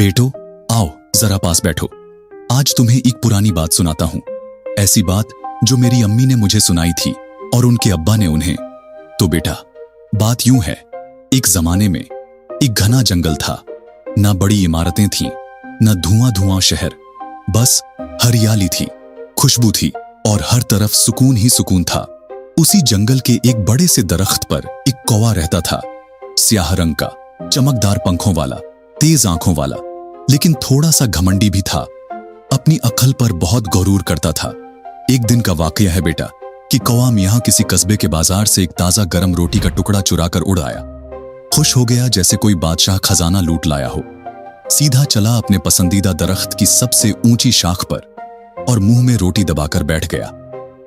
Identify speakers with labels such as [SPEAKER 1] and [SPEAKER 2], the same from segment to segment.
[SPEAKER 1] बेटो, आओ जरा पास बैठो। आज तुम्हें एक पुरानी बात सुनाता हूं। ऐसी बात जो मेरी अम्मी ने मुझे सुनाई थी और उनके अब्बा ने उन्हें। तो बेटा, बात यूं है, एक जमाने में एक घना जंगल था। ना बड़ी इमारतें थीं, न धुआं धुआं शहर, बस हरियाली थी, खुशबू थी और हर तरफ सुकून ही सुकून था। उसी जंगल के एक बड़े से दरख्त पर एक कौवा रहता था। स्याह रंग का, चमकदार पंखों वाला, तेज आंखों वाला, लेकिन थोड़ा सा घमंडी भी था। अपनी अक्ल पर बहुत गरूर करता था। एक दिन का वाकया है बेटा कि कौवा मियां किसी कस्बे के बाजार से एक ताजा गरम रोटी का टुकड़ा चुराकर उड़ आया। खुश हो गया जैसे कोई बादशाह खजाना लूट लाया हो। सीधा चला अपने पसंदीदा दरख्त की सबसे ऊंची शाख पर और मुंह में रोटी दबाकर बैठ गया।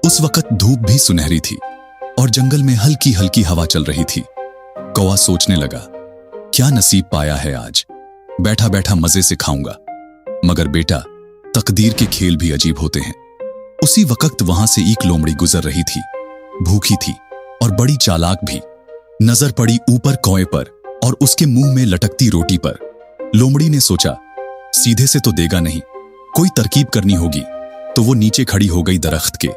[SPEAKER 1] उस वक्त धूप भी सुनहरी थी और जंगल में हल्की हल्की हवा चल रही थी। कौवा सोचने लगा, क्या नसीब पाया है आज, बैठा बैठा मजे से खाऊंगा। मगर बेटा, तकदीर के खेल भी अजीब होते हैं। उसी वक्त वहां से एक लोमड़ी गुजर रही थी। भूखी थी और बड़ी चालाक भी। नजर पड़ी ऊपर कौवे पर और उसके मुंह में लटकती रोटी पर। लोमड़ी ने सोचा, सीधे से तो देगा नहीं, कोई तरकीब करनी होगी। तो वो नीचे खड़ी हो गई दरख्त के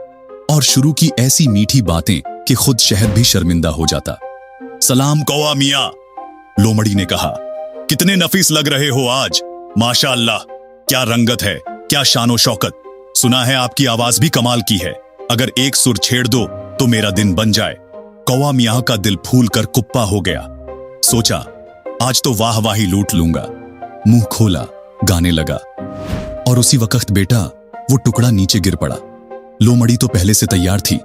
[SPEAKER 1] और शुरू की ऐसी मीठी बातें कि खुद शहद भी शर्मिंदा हो जाता। सलाम कौवा मियां, लोमड़ी ने कहा, कितने नफीस लग रहे हो आज, माशाअल्लाह, क्या रंगत है, क्या शानो शौकत। सुना है आपकी आवाज भी कमाल की है, अगर एक सुर छेड़ दो तो मेरा दिन बन जाए। कौवा मियां का दिल फूल कर कुप्पा हो गया। सोचा, आज तो वाह वाही लूट लूंगा। मुंह खोला, गाने लगा और उसी वक्त बेटा वो टुकड़ा नीचे गिर पड़ा। लोमड़ी तो पहले से तैयार थी,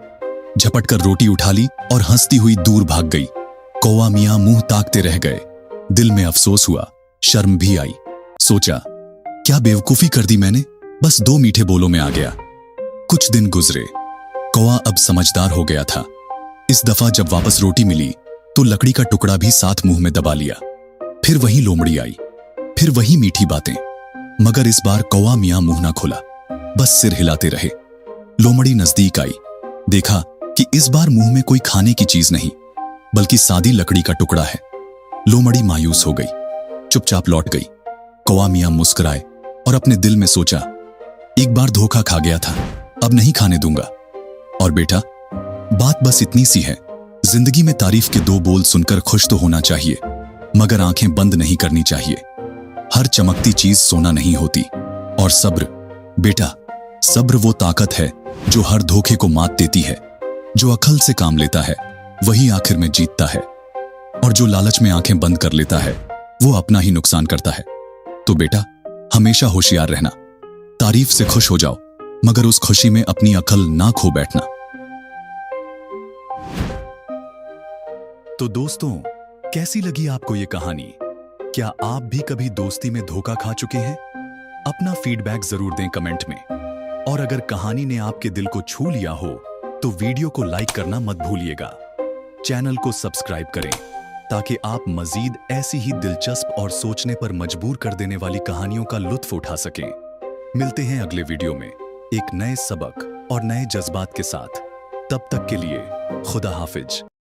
[SPEAKER 1] झपट कर रोटी उठा ली और हंसती हुई दूर भाग गई। कौवा मियां मुंह ताकते रह गए। दिल में अफसोस हुआ, शर्म भी आई। सोचा, क्या बेवकूफी कर दी मैंने, बस 2 मीठे बोलों में आ गया। कुछ दिन गुजरे। कौवा अब समझदार हो गया था। इस दफा जब वापस रोटी मिली तो लकड़ी का टुकड़ा भी साथ मुंह में दबा लिया। फिर वही लोमड़ी आई, फिर वही मीठी बातें, मगर इस बार कौवा मियां मुंह ना खोला, बस सिर हिलाते रहे। लोमड़ी नजदीक आई, देखा कि इस बार मुंह में कोई खाने की चीज नहीं, बल्कि सादी लकड़ी का टुकड़ा है। लोमड़ी मायूस हो गई, चुपचाप लौट गई। कौवा मियां मुस्कुराए और अपने दिल में सोचा, एक बार धोखा खा गया था, अब नहीं खाने दूंगा। और बेटा, बात बस इतनी सी है, जिंदगी में तारीफ के 2 बोल सुनकर खुश तो होना चाहिए, मगर आंखें बंद नहीं करनी चाहिए। हर चमकती चीज सोना नहीं होती। और सब्र बेटा, सब्र वो ताकत है जो हर धोखे को मात देती है। जो अकल से काम लेता है वही आखिर में जीतता है, और जो लालच में आंखें बंद कर लेता है वो अपना ही नुकसान करता है। तो बेटा, हमेशा होशियार रहना। तारीफ से खुश हो जाओ, मगर उस खुशी में अपनी अकल ना खो बैठना। तो दोस्तों, कैसी लगी आपको ये कहानी? क्या आप भी कभी दोस्ती में धोखा खा चुके हैं? अपना फीडबैक जरूर दें कमेंट में। और अगर कहानी ने आपके दिल को छू लिया हो तो वीडियो को लाइक करना मत भूलिएगा। चैनल को सब्सक्राइब करें ताकि आप मजीद ऐसी ही दिलचस्प और सोचने पर मजबूर कर देने वाली कहानियों का लुत्फ उठा सकें। मिलते हैं अगले वीडियो में एक नए सबक और नए जज्बात के साथ। तब तक के लिए खुदा हाफिज।